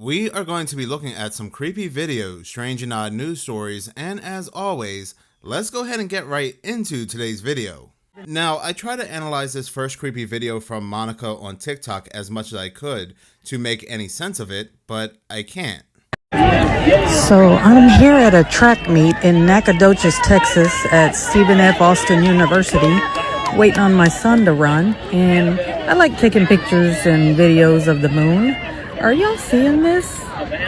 We are going to be looking at some creepy videos, strange and odd news stories, and as always, let's go ahead and get right into today's video. Now, I tried to analyze this first creepy video from Monica on TikTok as much as I could to make any sense of it, but I can't. So I'm here at a track meet in Nacogdoches, Texas at Stephen F. Austin University, waiting on my son to run, and I like taking pictures and videos of the moon. Are y'all seeing this?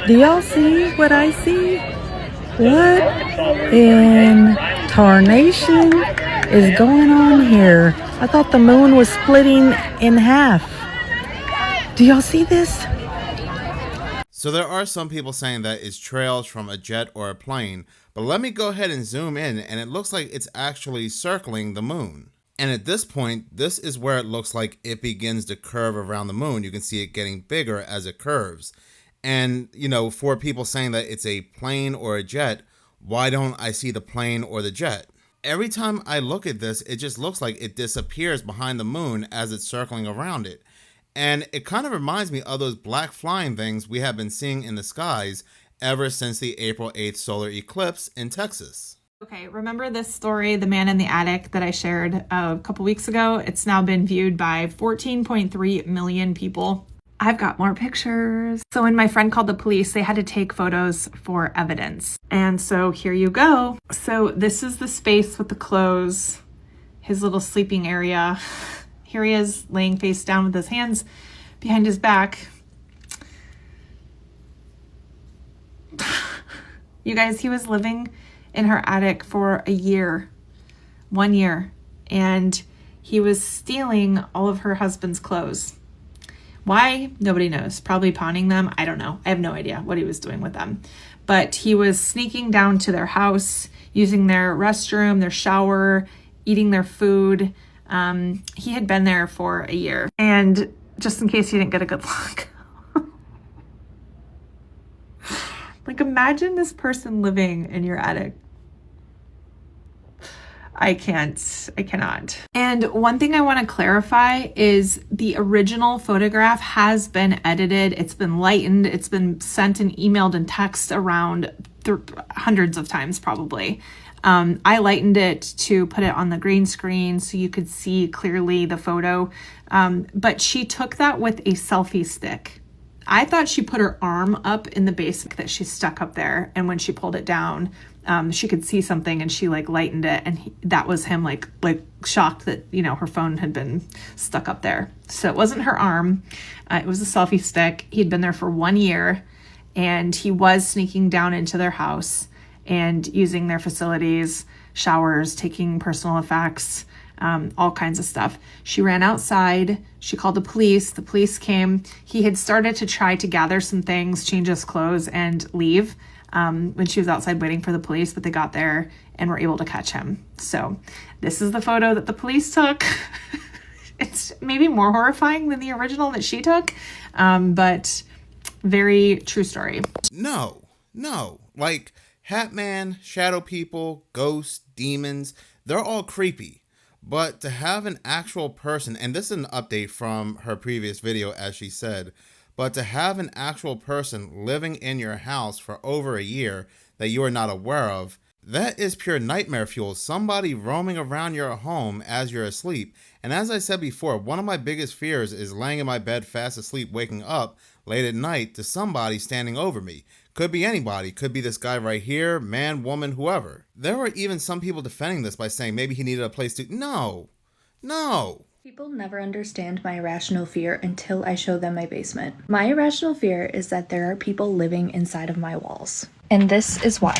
Do y'all see what I see? What in tarnation is going on here? I thought the moon was splitting in half. Do y'all see this? So there are some people saying that it's trails from a jet or a plane, but let me go ahead and zoom in, and it looks like it's actually circling the moon. And at this point, this is where it looks like it begins to curve around the moon. You can see it getting bigger as it curves. And, for people saying that it's a plane or a jet, why don't I see the plane or the jet? Every time I look at this, it just looks like it disappears behind the moon as it's circling around it. And it kind of reminds me of those black flying things we have been seeing in the skies ever since the April 8th solar eclipse in Texas. Okay, remember this story, The Man in the Attic, that I shared a couple weeks ago? It's now been viewed by 14.3 million people. I've got more pictures. So when my friend called the police, they had to take photos for evidence. And so here you go. So this is the space with the clothes, his little sleeping area. Here he is laying face down with his hands behind his back. You guys, he was living in her attic for a year, 1 year, and he was stealing all of her husband's clothes. Why? Nobody knows. Probably pawning them. I don't know. I have no idea what he was doing with them. But he was sneaking down to their house, using their restroom, their shower, eating their food. He had been there for a year. And just in case you didn't get a good look, like, imagine this person living in your attic. I cannot. And one thing I want to clarify is the original photograph has been edited. It's been lightened. It's been sent and emailed and text around hundreds of times probably. I lightened it to put it on the green screen so you could see clearly the photo. But she took that with a selfie stick. I thought she put her arm up in the basement that she stuck up there. And when she pulled it down, she could see something and she lightened it. And that was him like shocked that, her phone had been stuck up there. So it wasn't her arm. It was a selfie stick. He'd been there for 1 year and he was sneaking down into their house and using their facilities, showers, taking personal effects, all kinds of stuff. She ran outside. She called the police. The police came. He had started to try to gather some things, change his clothes, and leave when she was outside waiting for the police, but they got there and were able to catch him. So this is the photo that the police took. It's maybe more horrifying than the original that she took, but very true story. No. Like, Hat Man, shadow people, ghosts, demons, they're all creepy. But to have an actual person, and this is an update from her previous video as she said, but to have an actual person living in your house for over a year that you are not aware of, that is pure nightmare fuel. Somebody roaming around your home as you're asleep. And as I said before, one of my biggest fears is laying in my bed fast asleep, waking up late at night to somebody standing over me. Could be anybody. Could be this guy right here, man, woman, whoever. There were even some people defending this by saying maybe he needed a place to... No. People never understand my irrational fear until I show them my basement. My irrational fear is that there are people living inside of my walls. And this is why.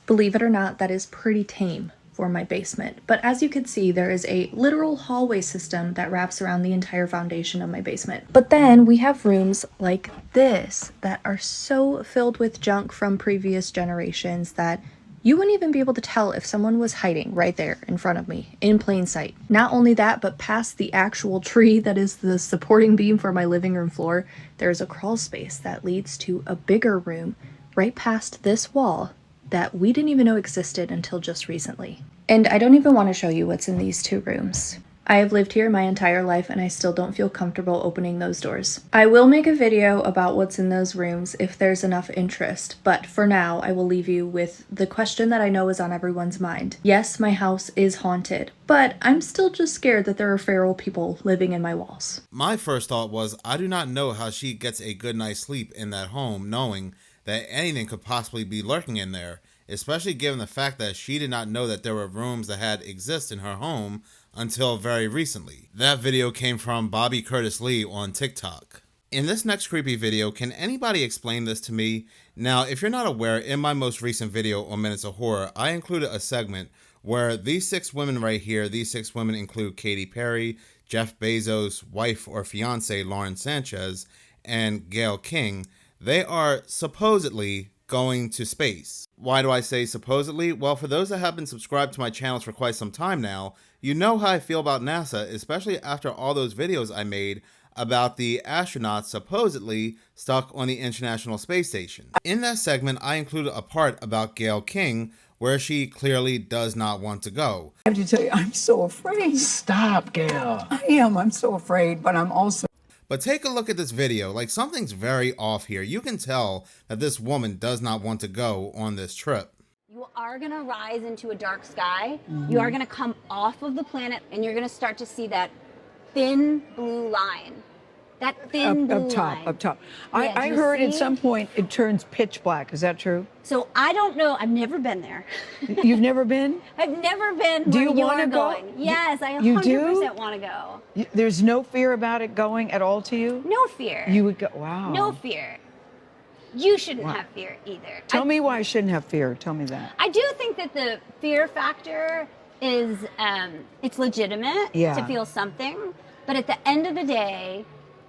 Believe it or not, that is pretty tame for my basement. But as you can see, there is a literal hallway system that wraps around the entire foundation of my basement. But then we have rooms like this that are so filled with junk from previous generations that you wouldn't even be able to tell if someone was hiding right there in front of me in plain sight. Not only that, but past the actual tree that is the supporting beam for my living room floor, there's a crawl space that leads to a bigger room right past this wall that we didn't even know existed until just recently. And I don't even want to show you what's in these two rooms. I have lived here my entire life and I still don't feel comfortable opening those doors. I will make a video about what's in those rooms if there's enough interest, but for now I will leave you with the question that I know is on everyone's mind. Yes, my house is haunted, but I'm still just scared that there are feral people living in my walls. My first thought was, I do not know how she gets a good night's sleep in that home knowing that anything could possibly be lurking in there, especially given the fact that she did not know that there were rooms that had exist in her home until very recently. That video came from Bobby Curtis Lee on TikTok. In this next creepy video, can anybody explain this to me? Now, if you're not aware, in my most recent video on Minutes of Horror, I included a segment where these 6 women right here, these 6 women include Katy Perry, Jeff Bezos' wife or fiance Lauren Sanchez, and Gayle King. They are supposedly going to space. Why do I say supposedly? Well, for those that have been subscribed to my channels for quite some time now, you know how I feel about NASA, especially after all those videos I made about the astronauts supposedly stuck on the International Space Station. In that segment, I included a part about Gayle King where she clearly does not want to go. I have to tell you, I'm so afraid. Stop, Gail. I am. I'm so afraid, but I'm also... But take a look at this video. Like, something's very off here. You can tell that this woman does not want to go on this trip. You are going to rise into a dark sky. You are going to come off of the planet, and you're going to start to see that thin blue line. That thin blue line. Up top. Yeah, I heard at some point it turns pitch black. Is that true? So I don't know. I've never been there. You've never been? I've never been Do where you you wanna are go? going. Yes, I You 100% do? want to go. There's no fear about it going at all to you? No fear. You would go, wow. No fear. You shouldn't have fear either. Tell me why I shouldn't have fear. Tell me that. I do think that the fear factor is, it's legitimate to feel something. But at the end of the day,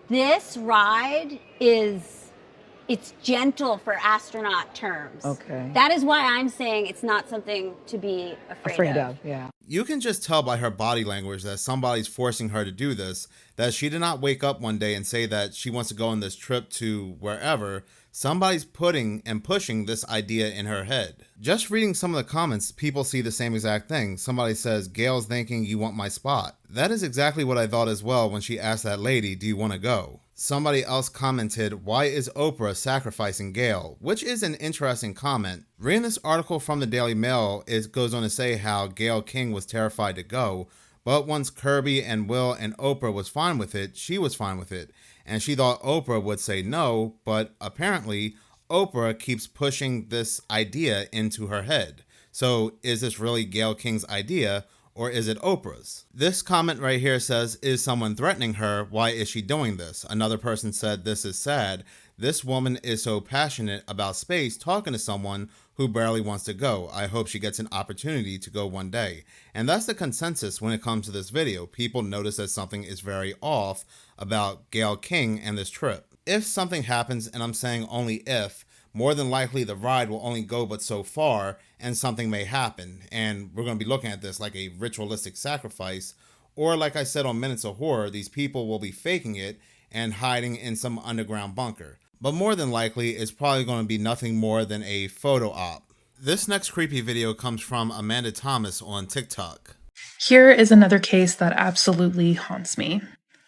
this ride it's gentle for astronaut terms. Okay. That is why I'm saying it's not something to be afraid of. Yeah. You can just tell by her body language that somebody's forcing her to do this, that she did not wake up one day and say that she wants to go on this trip to wherever. Somebody's putting and pushing this idea in her head. Just reading some of the comments, people see the same exact thing. Somebody says, Gail's thinking you want my spot. That is exactly what I thought as well when she asked that lady, do you want to go? Somebody else commented, why is Oprah sacrificing Gail? Which is an interesting comment. Reading this article from the Daily Mail, it goes on to say how Gayle King was terrified to go, but once Kirby and Will and Oprah was fine with it, she was fine with it. And she thought Oprah would say no, but apparently Oprah keeps pushing this idea into her head. So is this really Gayle King's idea, or is it Oprah's? This comment right here says, is someone threatening her? Why is she doing this? Another person said, this is sad. This woman is so passionate about space talking to someone who barely wants to go. I hope she gets an opportunity to go one day. And that's the consensus when it comes to this video. People notice that something is very off about Gayle King and this trip. If something happens, and I'm saying only if, more than likely the ride will only go but so far and something may happen. And we're going to be looking at this like a ritualistic sacrifice, or like I said on Minutes of Horror, these people will be faking it and hiding in some underground bunker. But more than likely, it's probably going to be nothing more than a photo op. This next creepy video comes from Amanda Thomas on TikTok. Here is another case that absolutely haunts me.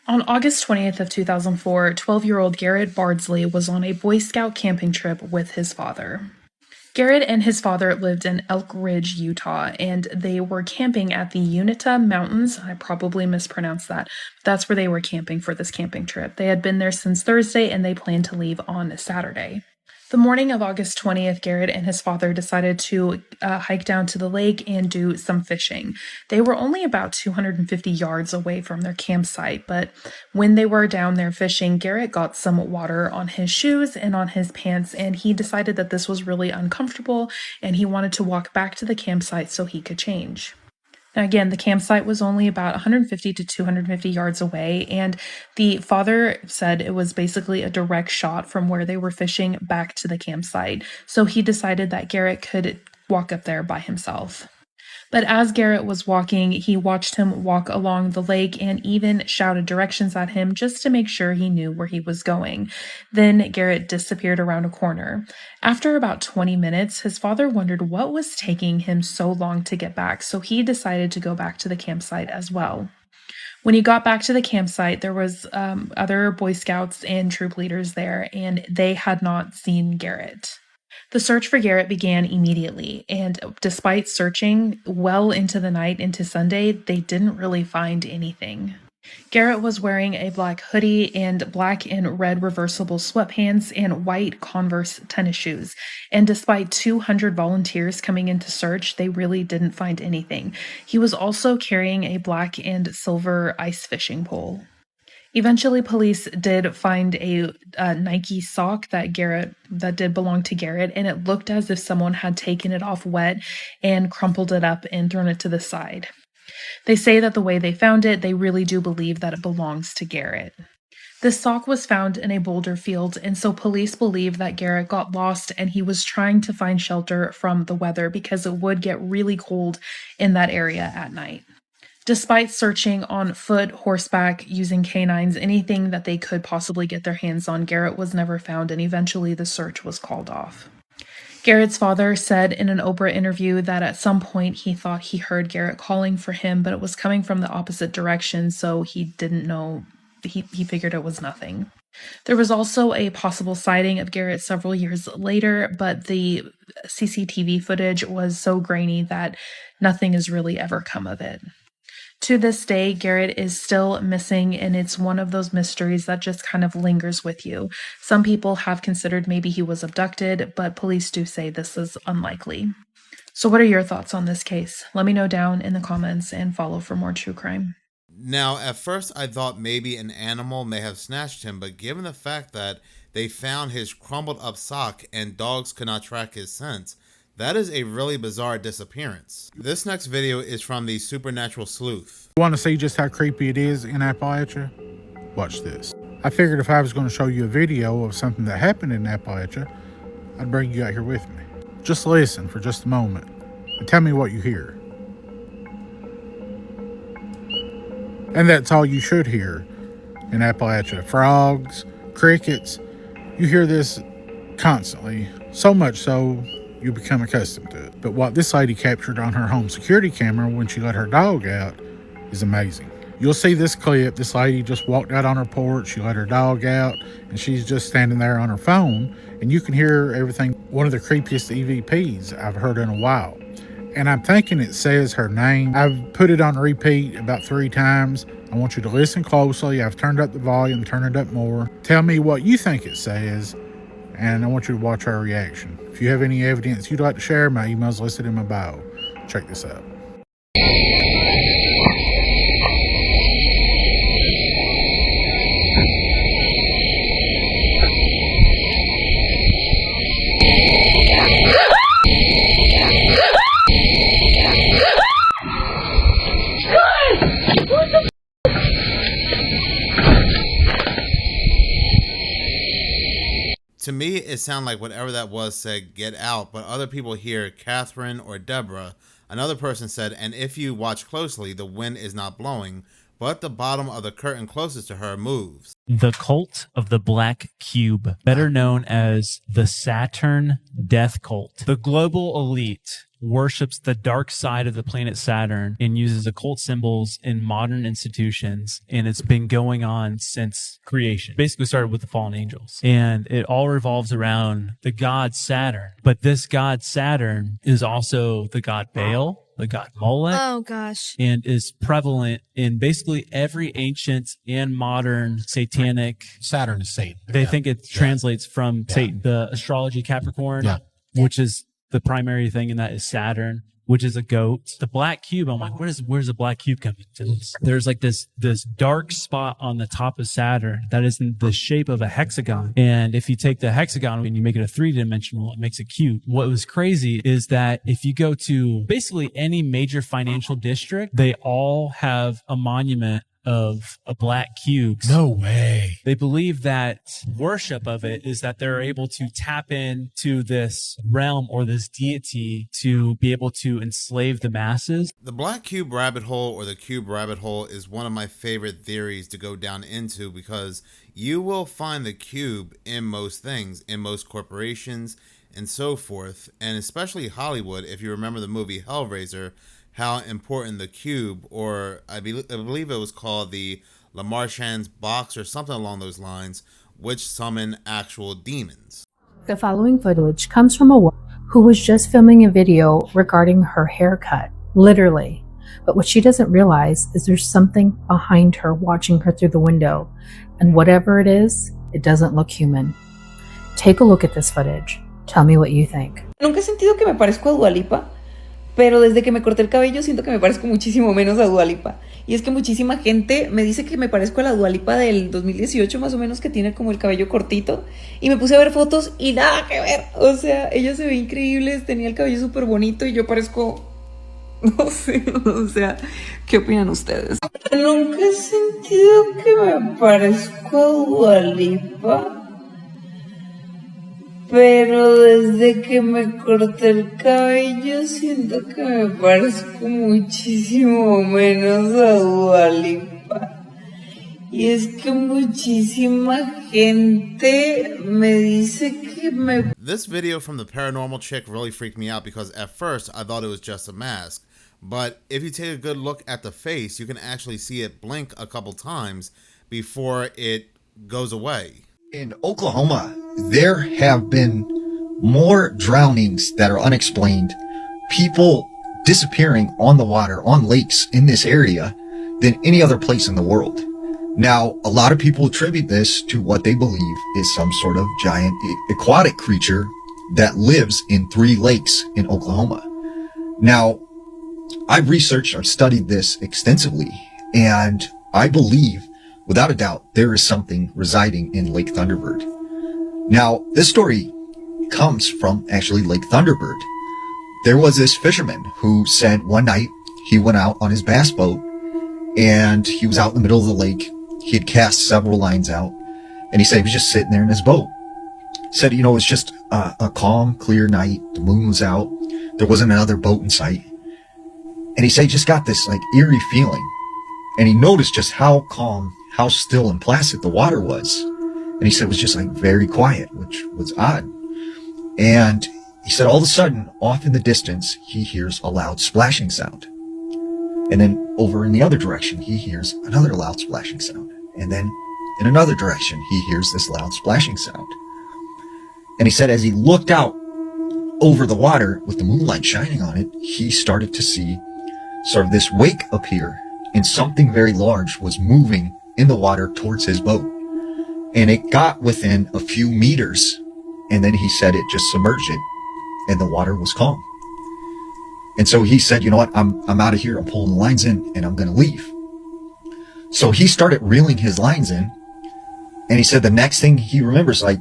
On August 20th of 2004, 12-year-old Garrett Bardsley was on a Boy Scout camping trip with his father. Garrett and his father lived in Elk Ridge, Utah, and they were camping at the Uinta Mountains. I probably mispronounced that. That's where they were camping for this camping trip. They had been there since Thursday, and they planned to leave on Saturday. The morning of August 20th, Garrett and his father decided to hike down to the lake and do some fishing. They were only about 250 yards away from their campsite, but when they were down there fishing, Garrett got some water on his shoes and on his pants, and he decided that this was really uncomfortable, and he wanted to walk back to the campsite so he could change. Now, again, the campsite was only about 150 to 250 yards away, and the father said it was basically a direct shot from where they were fishing back to the campsite. So he decided that Garrett could walk up there by himself. But as Garrett was walking, he watched him walk along the lake and even shouted directions at him just to make sure he knew where he was going. Then Garrett disappeared around a corner. After about 20 minutes, his father wondered what was taking him so long to get back, so he decided to go back to the campsite as well. When he got back to the campsite, there was other Boy Scouts and troop leaders there, and they had not seen Garrett. The search for Garrett began immediately, and despite searching well into the night into Sunday, they didn't really find anything. Garrett was wearing a black hoodie and black and red reversible sweatpants and white Converse tennis shoes. And despite 200 volunteers coming in to search, they really didn't find anything. He was also carrying a black and silver ice fishing pole. Eventually, police did find a Nike sock that did belong to Garrett, and it looked as if someone had taken it off wet and crumpled it up and thrown it to the side. They say that the way they found it, they really do believe that it belongs to Garrett. This sock was found in a boulder field, and so police believe that Garrett got lost and he was trying to find shelter from the weather because it would get really cold in that area at night. Despite searching on foot, horseback, using canines, anything that they could possibly get their hands on, Garrett was never found, and eventually the search was called off. Garrett's father said in an Oprah interview that at some point he thought he heard Garrett calling for him, but it was coming from the opposite direction, so he didn't know. He figured it was nothing. There was also a possible sighting of Garrett several years later, but the CCTV footage was so grainy that nothing has really ever come of it. To this day, Garrett is still missing, and it's one of those mysteries that just kind of lingers with you. Some people have considered maybe he was abducted, but police do say this is unlikely. So what are your thoughts on this case? Let me know down in the comments and follow for more true crime. Now, at first I thought maybe an animal may have snatched him, but given the fact that they found his crumbled up sock and dogs could not track his scent, that is a really bizarre disappearance. This next video is from the Supernatural Sleuth. You want to see just how creepy it is in Appalachia? Watch this. I figured if I was going to show you a video of something that happened in Appalachia, I'd bring you out here with me. Just listen for just a moment and tell me what you hear. And that's all you should hear in Appalachia. Frogs, crickets. You hear this constantly, so much so you become accustomed to it. But what this lady captured on her home security camera when she let her dog out is amazing. You'll see this clip. This lady just walked out on her porch. She let her dog out, and she's just standing there on her phone, and you can hear everything. One of the creepiest EVPs I've heard in a while. And I'm thinking it says her name. I've put it on repeat about 3 times. I want you to listen closely. I've turned up the volume, turn it up more. Tell me what you think it says, and I want you to watch our reaction. If you have any evidence you'd like to share, my email's listed in my bio. Check this out. To me, it sounded like whatever that was said, get out, but other people hear Catherine or Deborah. Another person said, and if you watch closely, the wind is not blowing, but the bottom of the curtain closest to her moves. The cult of the Black Cube, better known as the Saturn Death Cult. The global elite worships the dark side of the planet Saturn and uses occult symbols in modern institutions, and it's been going on since creation. Basically started with the fallen angels, and it all revolves around the god Saturn. But this god Saturn is also the god Baal, the god Molech, and is prevalent in basically every ancient and modern satanic. Saturn is Satan. They think it translates from Satan. The astrology Capricorn, which is the primary thing in that is Saturn, which is a goat. The black cube, I'm like, where's the black cube coming to this? There's like this dark spot on the top of Saturn that is in the shape of a hexagon. And if you take the hexagon and you make it a 3-dimensional, it makes a cube. What was crazy is that if you go to basically any major financial district, they all have a monument of a black cube. No way. They believe that worship of it is that they're able to tap into this realm or this deity to be able to enslave the masses. The black cube rabbit hole or the cube rabbit hole is one of my favorite theories to go down into because you will find the cube in most things, in most corporations and so forth, and especially Hollywood. If you remember the movie Hellraiser, how important the cube, or I believe it was called the Lamarchand's box or something along those lines, which summon actual demons. The following footage comes from a woman who was just filming a video regarding her haircut, literally. But what she doesn't realize is there's something behind her watching her through the window, and whatever it is, it doesn't look human. Take a look at this footage. Tell me what you think. Nunca he sentido que me parezco a Dua Lipa, pero desde que me corté el cabello siento que me parezco muchísimo menos a Dua Lipa. Y es que muchísima gente me dice que me parezco a la Dua Lipa del 2018 más o menos, que tiene como el cabello cortito. Y me puse a ver fotos y nada que ver. O sea, ella se ve increíble, tenía el cabello súper bonito y yo parezco... No sé, o sea, ¿qué opinan ustedes? Nunca he sentido que me parezco a Dua Lipa, pero desde que me corté el cabello siento que me parezco muchísimo menos a Dua Lipa. Y es que muchísima gente me dice que me... This video from the paranormal chick really freaked me out because at first I thought it was just a mask. But if you take a good look at the face, you can actually see it blink a couple times before it goes away. In Oklahoma, there have been more drownings that are unexplained, people disappearing on the water, on lakes in this area, than any other place in the world. Now, a lot of people attribute this to what they believe is some sort of giant aquatic creature that lives in 3 lakes in Oklahoma. Now, I've researched, I've studied this extensively, and I believe, without a doubt, there is something residing in Lake Thunderbird. Now, this story comes from actually Lake Thunderbird. There was this fisherman who said one night he went out on his bass boat and he was out in the middle of the lake. He had cast several lines out and he said he was just sitting there in his boat. He said, you know, it was just a calm, clear night. The moon was out. There wasn't another boat in sight. And he said he just got this like eerie feeling. And he noticed just how calm, how still and placid the water was. And he said it was just like very quiet, which was odd. And he said all of a sudden, off in the distance, he hears a loud splashing sound. And then over in the other direction, he hears another loud splashing sound. And then in another direction, he hears this loud splashing sound. And he said as he looked out over the water with the moonlight shining on it, he started to see sort of this wake appear, and something very large was moving in the water towards his boat. And it got within a few meters, and then he said it just submerged it, and the water was calm. And so he said, you know what, I'm out of here, I'm pulling the lines in, and I'm going to leave. So he started reeling his lines in, and he said the next thing he remembers, like,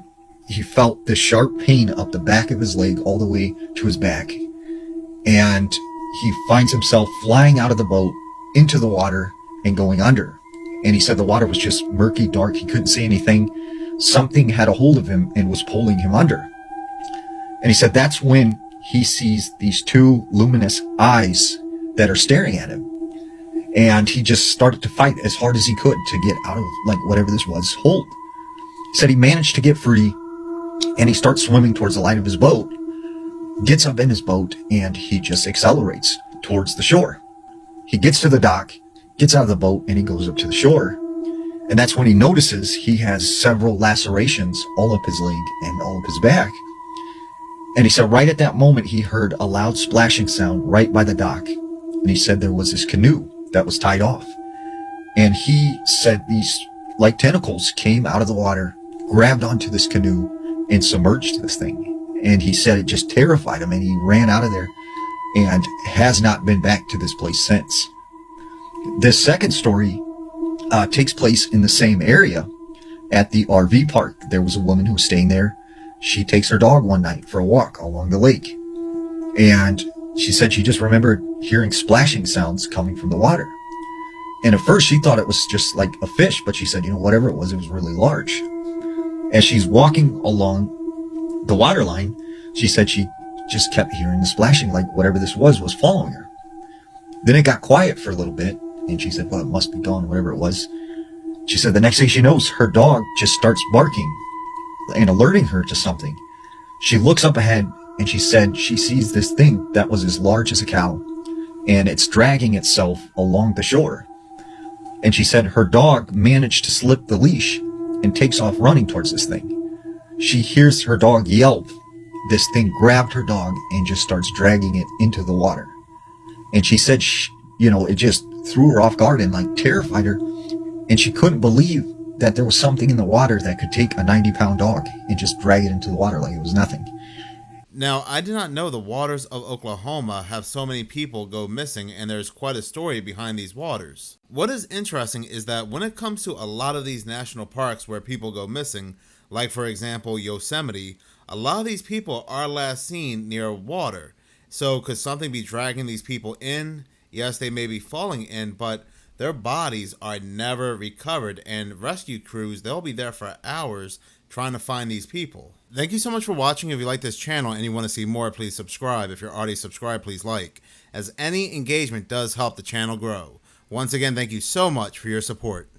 he felt this sharp pain up the back of his leg all the way to his back. And he finds himself flying out of the boat into the water and going under. And he said the water was just murky, dark. He couldn't see anything. Something had a hold of him and was pulling him under. And he said that's when he sees these 2 luminous eyes that are staring at him. And he just started to fight as hard as he could to get out of, like, whatever this was, hold. He said he managed to get free, and he starts swimming towards the light of his boat, gets up in his boat, and he just accelerates towards the shore. He gets to the dock, gets out of the boat, and he goes up to the shore. And that's when he notices he has several lacerations all up his leg and all up his back. And he said right at that moment he heard a loud splashing sound right by the dock. And he said there was this canoe that was tied off. And he said these like tentacles came out of the water, grabbed onto this canoe, and submerged this thing. And he said it just terrified him, and he ran out of there and has not been back to this place since. This second story takes place in the same area at the RV park. There was a woman who was staying there. She takes her dog one night for a walk along the lake. And she said she just remembered hearing splashing sounds coming from the water. And at first she thought it was just like a fish, but she said, you know, whatever it was really large. As she's walking along the water line, she said she just kept hearing the splashing, like whatever this was following her. Then it got quiet for a little bit, and she said, well, it must be dawn, whatever it was. She said the next thing she knows, her dog just starts barking and alerting her to something. She looks up ahead, and she said she sees this thing that was as large as a cow and it's dragging itself along the shore. And she said her dog managed to slip the leash and takes off running towards this thing. She hears her dog yelp. This thing grabbed her dog and just starts dragging it into the water. And she said, it just threw her off guard and like terrified her. And she couldn't believe that there was something in the water that could take a 90-pound dog and just drag it into the water like it was nothing. Now, I did not know the waters of Oklahoma have so many people go missing, and there's quite a story behind these waters. What is interesting is that when it comes to a lot of these national parks where people go missing, like for example Yosemite, a lot of these people are last seen near water. So could something be dragging these people in? Yes, they may be falling in, but their bodies are never recovered, and rescue crews, they'll be there for hours trying to find these people. Thank you so much for watching. If you like this channel and you want to see more, please subscribe. If you're already subscribed, please like, as any engagement does help the channel grow. Once again, thank you so much for your support.